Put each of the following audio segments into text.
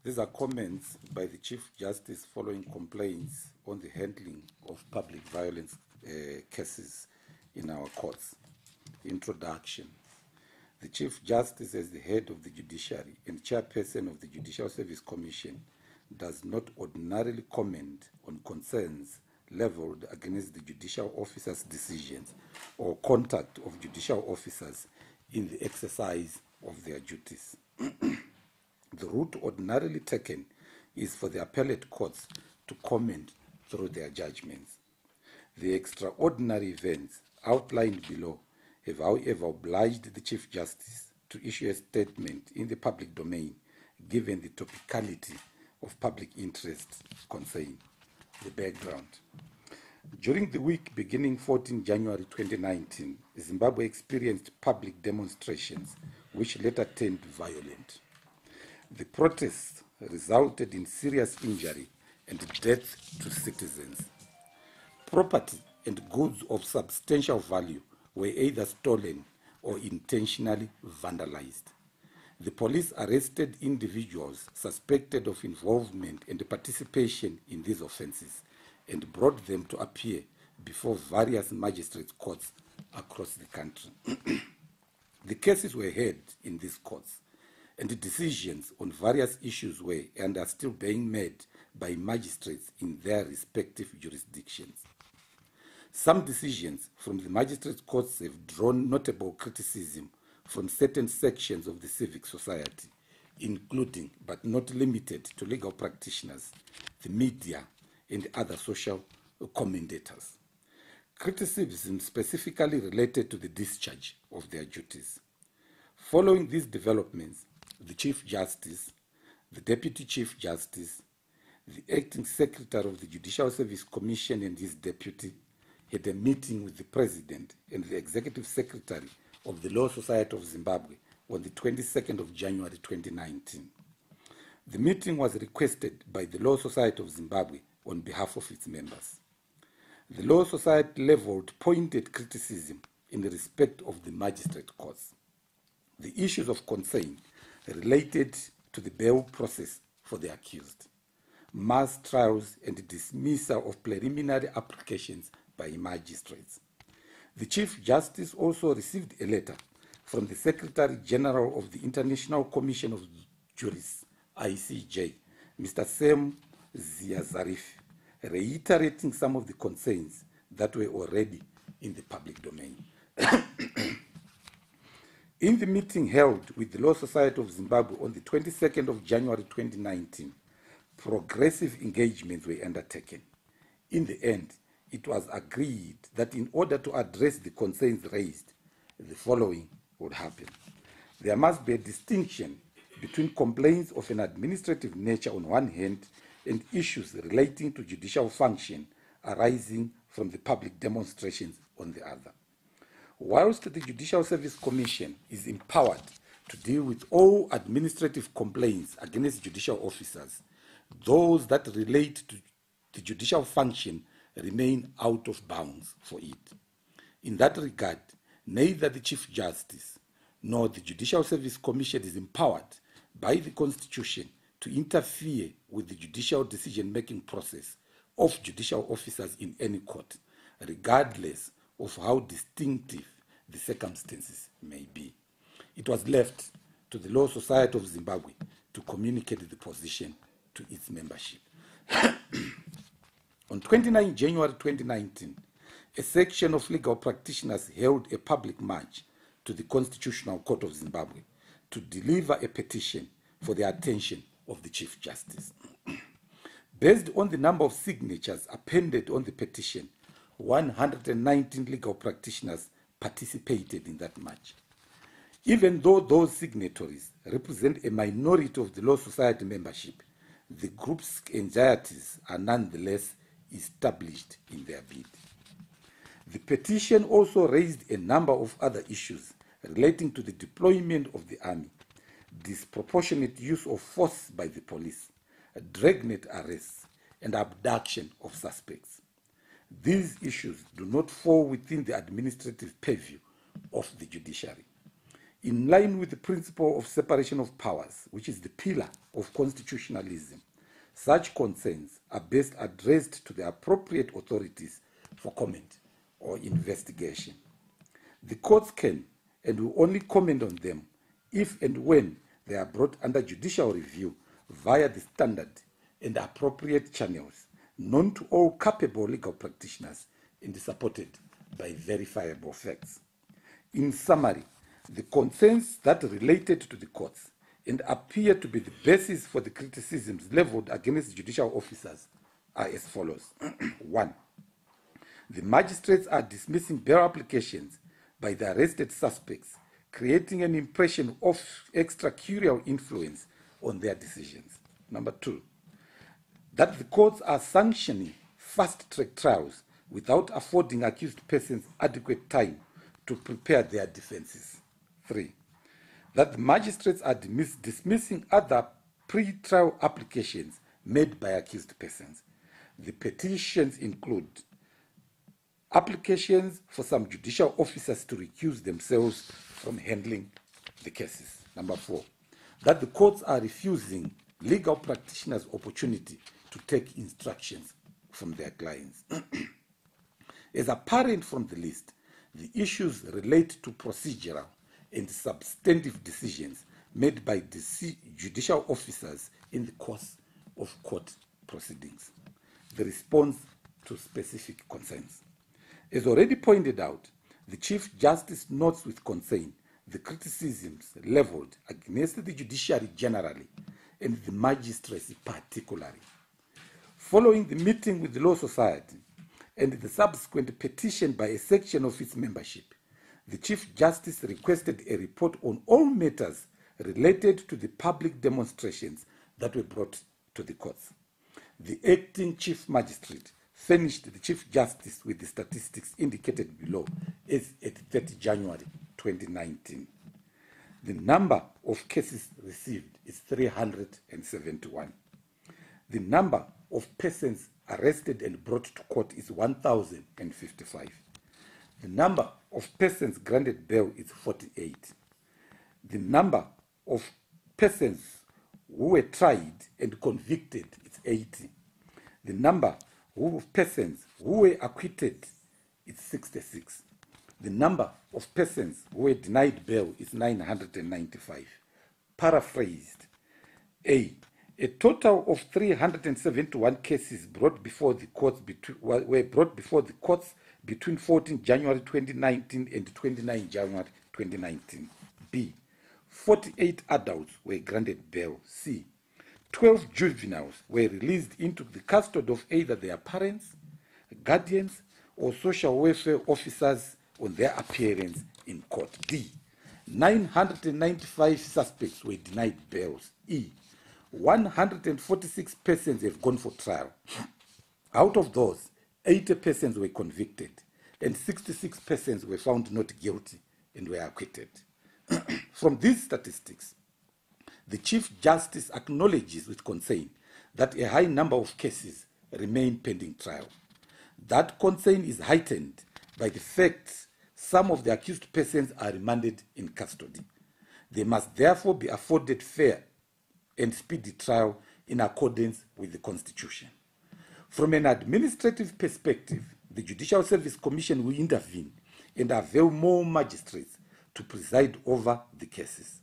These are comments by the Chief Justice following complaints on the handling of public violence cases in our courts. Introduction. The Chief Justice, as the head of the judiciary and chairperson of the Judicial Service Commission, does not ordinarily comment on concerns leveled against the judicial officers' decisions or contact of judicial officers in the exercise of their duties. The route ordinarily taken is for the appellate courts to comment through their judgments. The extraordinary events outlined below have, however, obliged the Chief Justice to issue a statement in the public domain, given the topicality of public interest concern. The background. During the week beginning 14 January 2019, Zimbabwe experienced public demonstrations which later turned violent. The protests resulted in serious injury and death to citizens. Property and goods of substantial value were either stolen or intentionally vandalized. The police arrested individuals suspected of involvement and participation in these offences and brought them to appear before various magistrates' courts across the country. The cases were heard in these courts, and the decisions on various issues were and are still being made by magistrates in their respective jurisdictions. Some decisions from the magistrates' courts have drawn notable criticism from certain sections of the civic society, including but not limited to legal practitioners, the media, and other social commentators. Criticism specifically related to the discharge of their duties. Following these developments, the Chief Justice, the Deputy Chief Justice, the Acting Secretary of the Judicial Service Commission and his deputy had a meeting with the President and the Executive Secretary of the Law Society of Zimbabwe on the 22nd of January 2019. The meeting was requested by the Law Society of Zimbabwe on behalf of its members. The Law Society leveled pointed criticism in respect of the magistrate courts. The issues of concern related to the bail process for the accused, mass trials and dismissal of preliminary applications by magistrates. The Chief Justice also received a letter from the Secretary General of the International Commission of Jurists, ICJ, Mr. Sam Ziazarif, reiterating some of the concerns that were already in the public domain. In the meeting held with the Law Society of Zimbabwe on the 22nd of January 2019, progressive engagements were undertaken. In the end, it was agreed that in order to address the concerns raised, the following would happen. There must be a distinction between complaints of an administrative nature on one hand and issues relating to judicial function arising from the public demonstrations on the other. Whilst the Judicial Service Commission is empowered to deal with all administrative complaints against judicial officers, those that relate to the judicial function remain out of bounds for it. In that regard, neither the Chief Justice nor the Judicial Service Commission is empowered by the Constitution to interfere with the judicial decision-making process of judicial officers in any court, regardless of how distinctive the circumstances may be. It was left to the Law Society of Zimbabwe to communicate the position to its membership. On 29 January 2019, a section of legal practitioners held a public march to the Constitutional Court of Zimbabwe to deliver a petition for the attention of the Chief Justice. Based on the number of signatures appended on the petition, 119 legal practitioners participated in that march. Even though those signatories represent a minority of the Law Society membership, the group's anxieties are nonetheless established in their bid. The petition also raised a number of other issues relating to the deployment of the army, disproportionate use of force by the police, dragnet arrests, and abduction of suspects. These issues do not fall within the administrative purview of the judiciary. In line with the principle of separation of powers, which is the pillar of constitutionalism, such concerns are best addressed to the appropriate authorities for comment or investigation. The courts can and will only comment on them if and when they are brought under judicial review via the standard and appropriate channels known to all capable legal practitioners and supported by verifiable facts. In summary, the concerns that related to the courts and appear to be the basis for the criticisms leveled against judicial officers are as follows. 1. The magistrates are dismissing bail applications by the arrested suspects, creating an impression of extracurrial influence on their decisions. Number 2, that the courts are sanctioning fast-track trials without affording accused persons adequate time to prepare their defenses. 3, that the magistrates are dismissing other pre-trial applications made by accused persons. The petitions include applications for some judicial officers to recuse themselves from handling the cases. Number 4, that the courts are refusing legal practitioners' opportunity to take instructions from their clients. As apparent from the list, the issues relate to procedural and substantive decisions made by judicial officers in the course of court proceedings. The response to specific concerns. As already pointed out, the Chief Justice notes with concern the criticisms leveled against the judiciary generally and the magistracy particularly. Following the meeting with the Law Society and the subsequent petition by a section of its membership, the Chief Justice requested a report on all matters related to the public demonstrations that were brought to the courts. The acting Chief Magistrate furnished the Chief Justice with the statistics indicated below as at 30 January 2019. The number of cases received is 371. The number of persons arrested and brought to court is 1,055. The number of persons granted bail is 48. The number of persons who were tried and convicted is 80. The number of persons who were acquitted is 66. The number of persons who were denied bail is 995. Paraphrased, A total of 371 cases brought before the courts were brought before the courts between 14 January 2019 and 29 January 2019. B, 48 adults were granted bail. C, 12 juveniles were released into the custody of either their parents, guardians, or social welfare officers on their appearance in court. D, 995 suspects were denied bails. E, 146 persons have gone for trial. Out of those, 80 persons were convicted and 66 persons were found not guilty and were acquitted. From these statistics, the Chief Justice acknowledges with concern that a high number of cases remain pending trial. That concern is heightened by the fact some of the accused persons are remanded in custody. They must therefore be afforded fair and speedy trial in accordance with the Constitution. From an administrative perspective, the Judicial Service Commission will intervene and avail more magistrates to preside over the cases.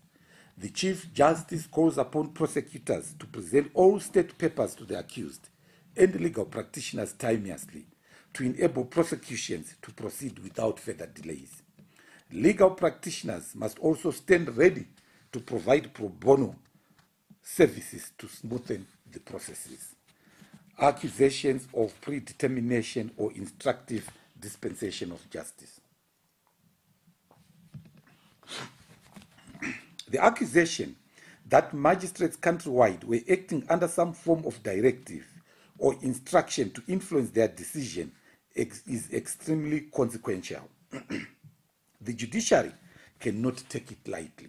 The Chief Justice calls upon prosecutors to present all state papers to the accused and legal practitioners timeously to enable prosecutions to proceed without further delays. Legal practitioners must also stand ready to provide pro bono services to smoothen the processes. Accusations of predetermination or instructive dispensation of justice. The accusation that magistrates countrywide were acting under some form of directive or instruction to influence their decision is extremely consequential. The judiciary cannot take it lightly.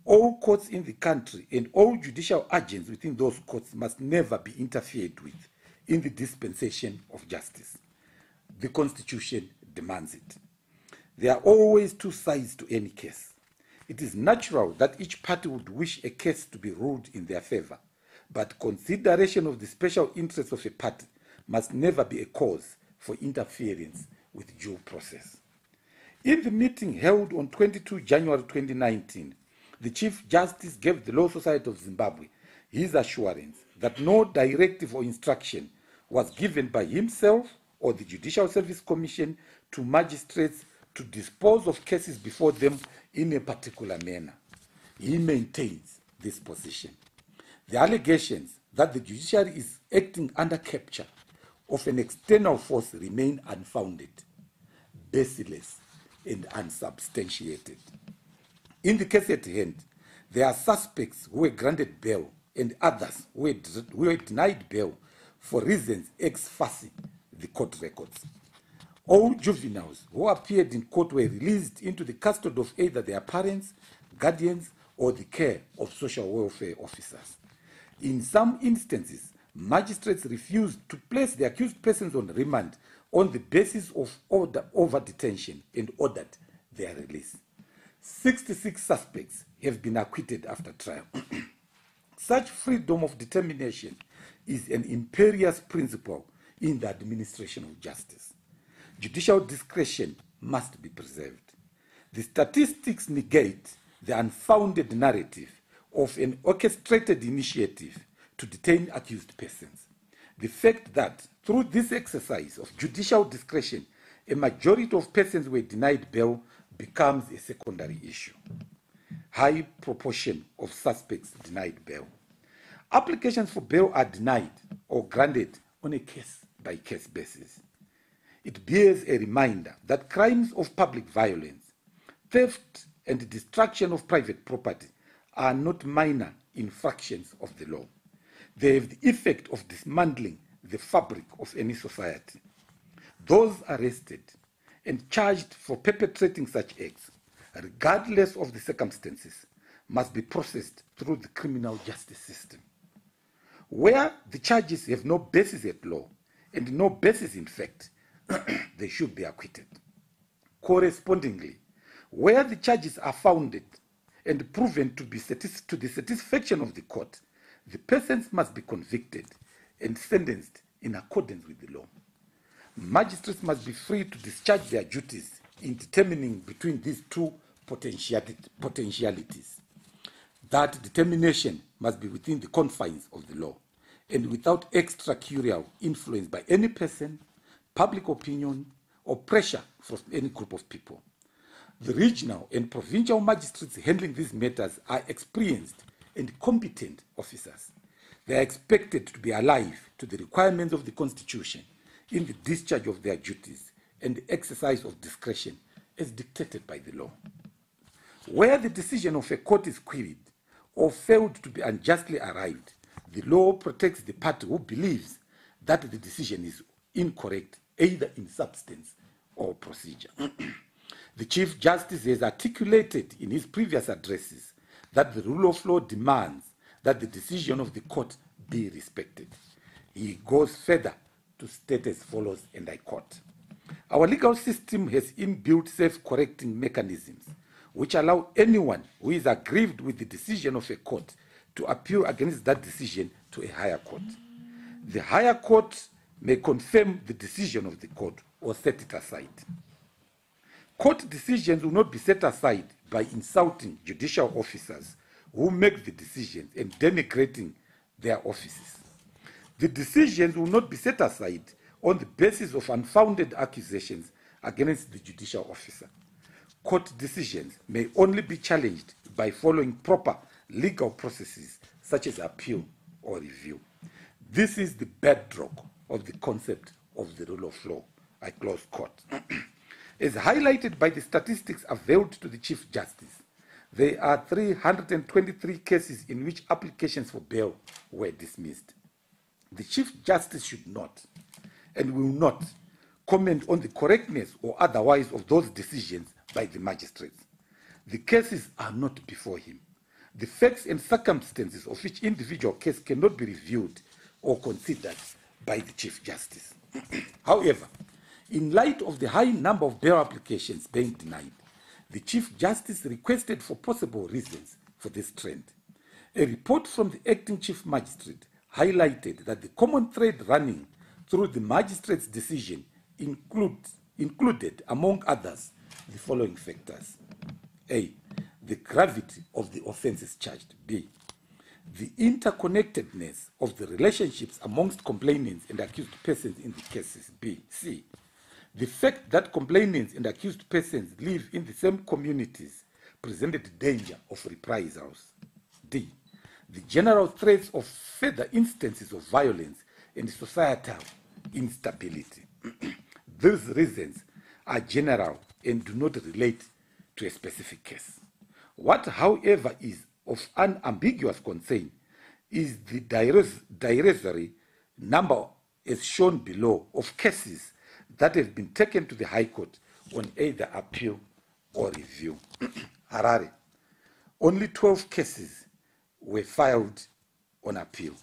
All courts in the country and all judicial agents within those courts must never be interfered with in the dispensation of justice. The Constitution demands it. There are always two sides to any case. It is natural that each party would wish a case to be ruled in their favor, but consideration of the special interests of a party must never be a cause for interference with due process. In the meeting held on 22 January 2019, the Chief Justice gave the Law Society of Zimbabwe his assurance that no directive or instruction was given by himself or the Judicial Service Commission to magistrates to dispose of cases before them in a particular manner. He maintains this position. The allegations that the judiciary is acting under capture of an external force remain unfounded, baseless, and unsubstantiated. In the case at hand, there are suspects who were granted bail and others who were denied bail for reasons ex face the court records. All juveniles who appeared in court were released into the custody of either their parents, guardians, or the care of social welfare officers. In some instances, magistrates refused to place the accused persons on remand on the basis of order over detention and ordered their release. 66 suspects have been acquitted after trial. Such freedom of determination is an imperious principle in the administration of justice. Judicial discretion must be preserved. The statistics negate the unfounded narrative of an orchestrated initiative to detain accused persons. The fact that through this exercise of judicial discretion, a majority of persons were denied bail becomes a secondary issue. High proportion of suspects denied bail. Applications for bail are denied or granted on a case-by-case basis. It bears a reminder that crimes of public violence, theft, and destruction of private property are not minor infractions of the law. They have the effect of dismantling the fabric of any society. Those arrested and charged for perpetrating such acts, regardless of the circumstances, must be processed through the criminal justice system. Where the charges have no basis at law and no basis in fact, they should be acquitted. Correspondingly, where the charges are founded and proven to be to the satisfaction of the court, the persons must be convicted and sentenced in accordance with the law. Magistrates must be free to discharge their duties in determining between these two potentialities. That determination must be within the confines of the law and without extracurricular influence by any person, public opinion, or pressure from any group of people. The regional and provincial magistrates handling these matters are experienced and competent officers. They are expected to be alive to the requirements of the Constitution in the discharge of their duties and the exercise of discretion as dictated by the law. Where the decision of a court is queried or failed to be unjustly arrived, the law protects the party who believes that the decision is incorrect, either in substance or procedure. The Chief Justice has articulated in his previous addresses that the rule of law demands that the decision of the court be respected. He goes further to state as follows, and I quote, "Our legal system has inbuilt self-correcting mechanisms which allow anyone who is aggrieved with the decision of a court to appeal against that decision to a higher court. The higher court may confirm the decision of the court or set it aside. Court decisions will not be set aside by insulting judicial officers who make the decisions and denigrating their offices. The decisions will not be set aside on the basis of unfounded accusations against the judicial officer. Court decisions may only be challenged by following proper legal processes such as appeal or review. This is the bedrock of the concept of the rule of law." I close quote. As highlighted by the statistics availed to the Chief Justice, there are 323 cases in which applications for bail were dismissed. The Chief Justice should not and will not comment on the correctness or otherwise of those decisions by the magistrates. The cases are not before him. The facts and circumstances of each individual case cannot be reviewed or considered by the Chief Justice. However, in light of the high number of bail applications being denied, The Chief Justice requested for possible reasons for this trend. A report from the acting Chief Magistrate highlighted that the common thread running through the magistrate's decision included, among others, the following factors. A. The gravity of the offences charged. B. The interconnectedness of the relationships amongst complainants and accused persons in the cases. B. C. The fact that complainants and accused persons live in the same communities presented danger of reprisals. D. The general threats of further instances of violence and societal instability. These reasons are general and do not relate to a specific case. What, however, is of unambiguous concern is the derisory number, as shown below, of cases that have been taken to the High Court on either appeal or review. Harare, only 12 cases were filed on appeal.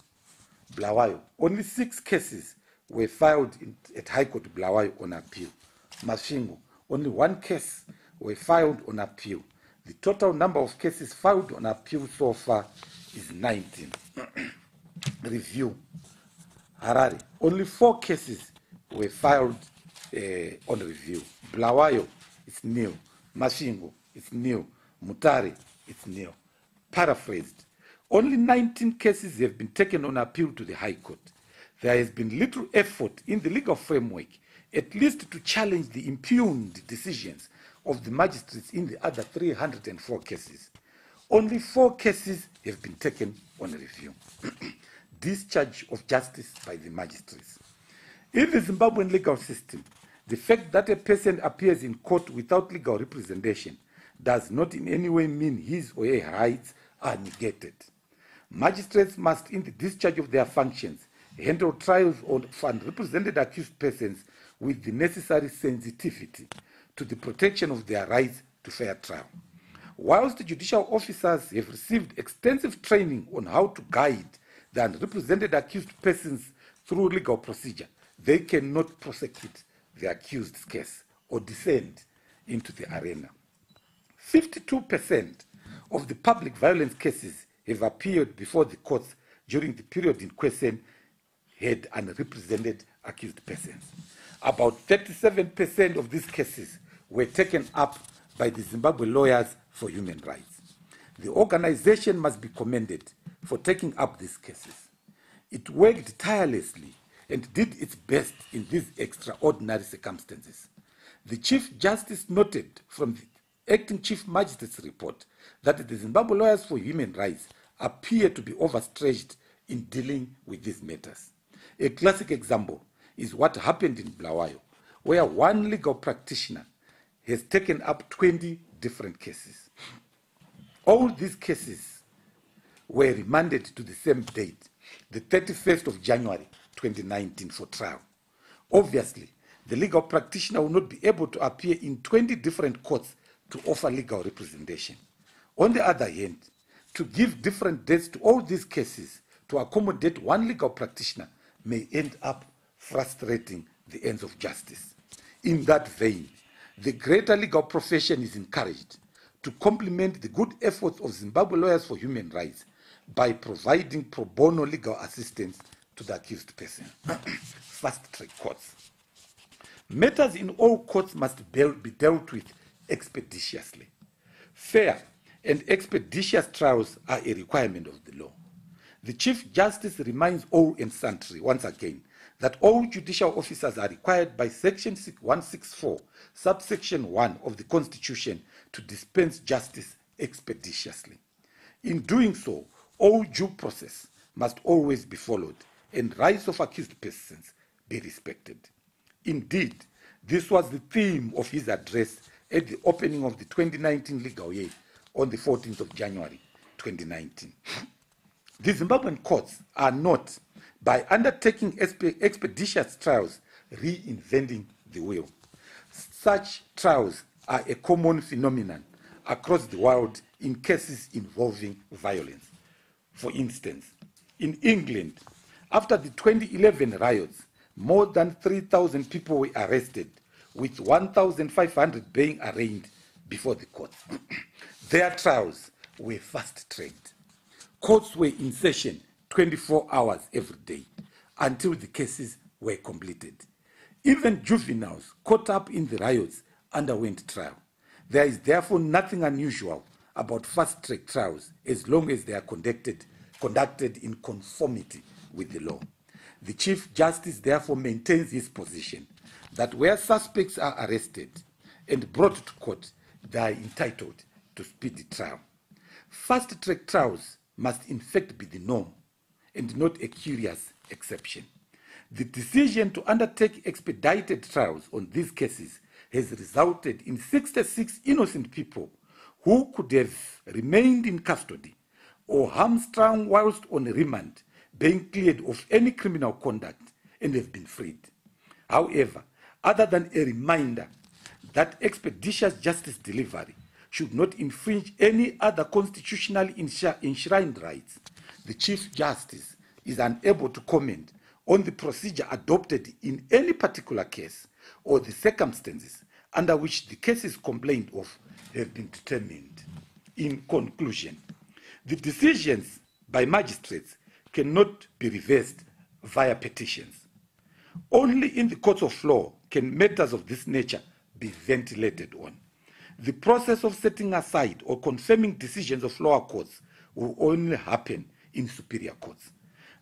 Bulawayo, only 6 cases were filed at High Court Bulawayo on appeal. Masvingo, only 1 case were filed on appeal. The total number of cases filed on appeal so far is 19. Review. Harare, only 4 cases were filed on review. Bulawayo, it's nil. Masvingo, it's nil. Mutare, it's nil. Paraphrased, only 19 cases have been taken on appeal to the High Court. There has been little effort in the legal framework, at least to challenge the impugned decisions of the magistrates in the other 304 cases. Only 4 cases have been taken on review. Discharge of justice by the magistrates. In the Zimbabwean legal system, the fact that a person appears in court without legal representation does not in any way mean his or her rights are negated. Magistrates must, in the discharge of their functions, handle trials of unrepresented accused persons with the necessary sensitivity to the protection of their rights to fair trial. Whilst the judicial officers have received extensive training on how to guide the unrepresented accused persons through legal procedure, they cannot prosecute the accused's case or descend into the arena. 52% of the public violence cases have appeared before the courts during the period in question had unrepresented accused persons. About 37% of these cases were taken up by the Zimbabwe Lawyers for Human Rights. The organization must be commended for taking up these cases. It worked tirelessly and did its best in these extraordinary circumstances. The Chief Justice noted from the Acting Chief Magistrate's report that the Zimbabwe Lawyers for Human Rights appear to be overstretched in dealing with these matters. A classic example is what happened in Bulawayo, where one legal practitioner has taken up 20 different cases. All these cases were remanded to the same date, the 31st of January 2019, for trial. Obviously, the legal practitioner will not be able to appear in 20 different courts to offer legal representation. On the other hand, to give different dates to all these cases to accommodate one legal practitioner may end up frustrating the ends of justice. In that vein, the greater legal profession is encouraged to complement the good efforts of Zimbabwe Lawyers for Human Rights by providing pro bono legal assistance to the accused person. Fast-track courts. Matters in all courts must be dealt with expeditiously. Fair and expeditious trials are a requirement of the law. The Chief Justice reminds all and sundry, once again, that all judicial officers are required by Section 164, subsection 1 of the Constitution to dispense justice expeditiously. In doing so, all due process must always be followed and rights of accused persons be respected. Indeed, this was the theme of his address at the opening of the 2019 legal year on the 14th of January 2019. The Zimbabwean courts are not, by undertaking expeditious trials, reinventing the wheel. Such trials are a common phenomenon across the world in cases involving violence. For instance, in England, after the 2011 riots, more than 3,000 people were arrested, with 1,500 being arraigned before the courts. Their trials were fast-tracked. Courts were in session 24 hours every day until the cases were completed. Even juveniles caught up in the riots underwent trial. There is therefore nothing unusual about fast-track trials as long as they are conducted in conformity with the law. The Chief Justice therefore maintains his position that where suspects are arrested and brought to court, they are entitled to speedy trial. Fast-track trials must in fact be the norm and not a curious exception. The decision to undertake expedited trials on these cases has resulted in 66 innocent people who could have remained in custody or hamstrung whilst on remand being cleared of any criminal conduct and have been freed. However, other than a reminder that expeditious justice delivery should not infringe any other constitutionally enshrined rights, the Chief Justice is unable to comment on the procedure adopted in any particular case or the circumstances under which the cases complained of have been determined. In conclusion, the decisions by magistrates cannot be reversed via petitions. Only in the courts of law can matters of this nature be ventilated on. The process of setting aside or confirming decisions of lower courts will only happen in superior courts.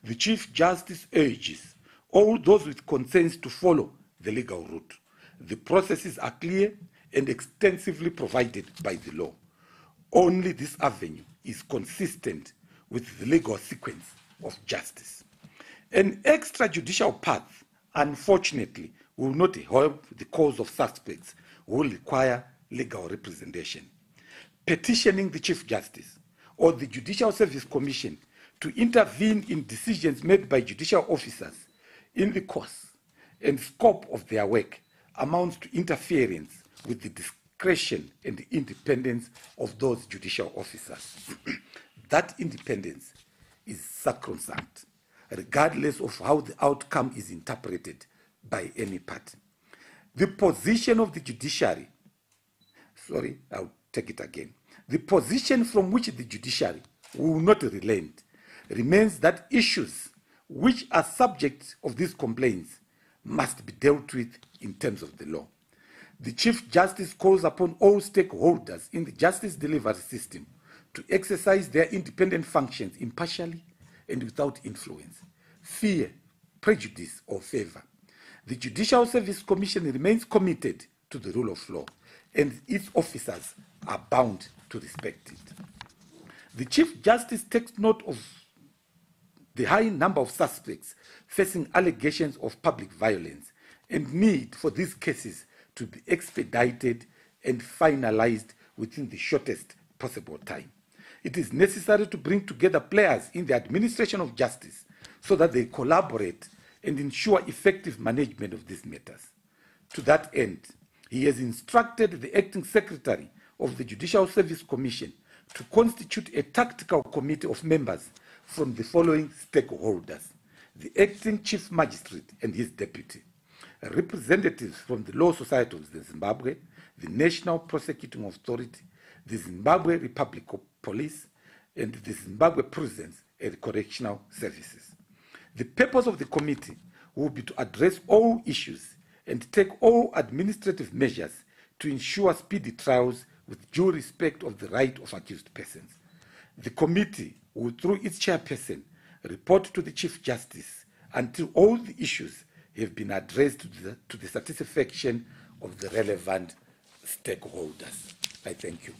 The Chief Justice urges all those with concerns to follow the legal route. The processes are clear and extensively provided by the law. Only this avenue is consistent with the legal sequence of justice. An extrajudicial path, unfortunately, will not help the cause of suspects who will require legal representation. Petitioning the Chief Justice or the Judicial Service Commission to intervene in decisions made by judicial officers in the course and scope of their work amounts to interference with the discretion and the independence of those judicial officers. That independence is sacrosanct, regardless of how the outcome is interpreted by any party. The position of the judiciary, the position from which the judiciary will not relent remains that issues which are subject of these complaints must be dealt with in terms of the law. The Chief Justice calls upon all stakeholders in the justice delivery system to exercise their independent functions impartially and without influence, fear, prejudice, or favor. The Judicial Service Commission remains committed to the rule of law, and its officers are bound to respect it. The Chief Justice takes note of the high number of suspects facing allegations of public violence and need for these cases to be expedited and finalized within the shortest possible time. It is necessary to bring together players in the administration of justice so that they collaborate and ensure effective management of these matters. To that end, he has instructed the acting secretary of the Judicial Service Commission to constitute a tactical committee of members from the following stakeholders: the acting chief magistrate and his deputy, representatives from the Law Society of Zimbabwe, the National Prosecuting Authority, the Zimbabwe Republic Police, and the Zimbabwe Prisons and Correctional Services. The purpose of the committee will be to address all issues and take all administrative measures to ensure speedy trials with due respect of the right of accused persons. The committee will, through its chairperson, report to the Chief Justice until all the issues have been addressed to the satisfaction of the relevant stakeholders. I thank you.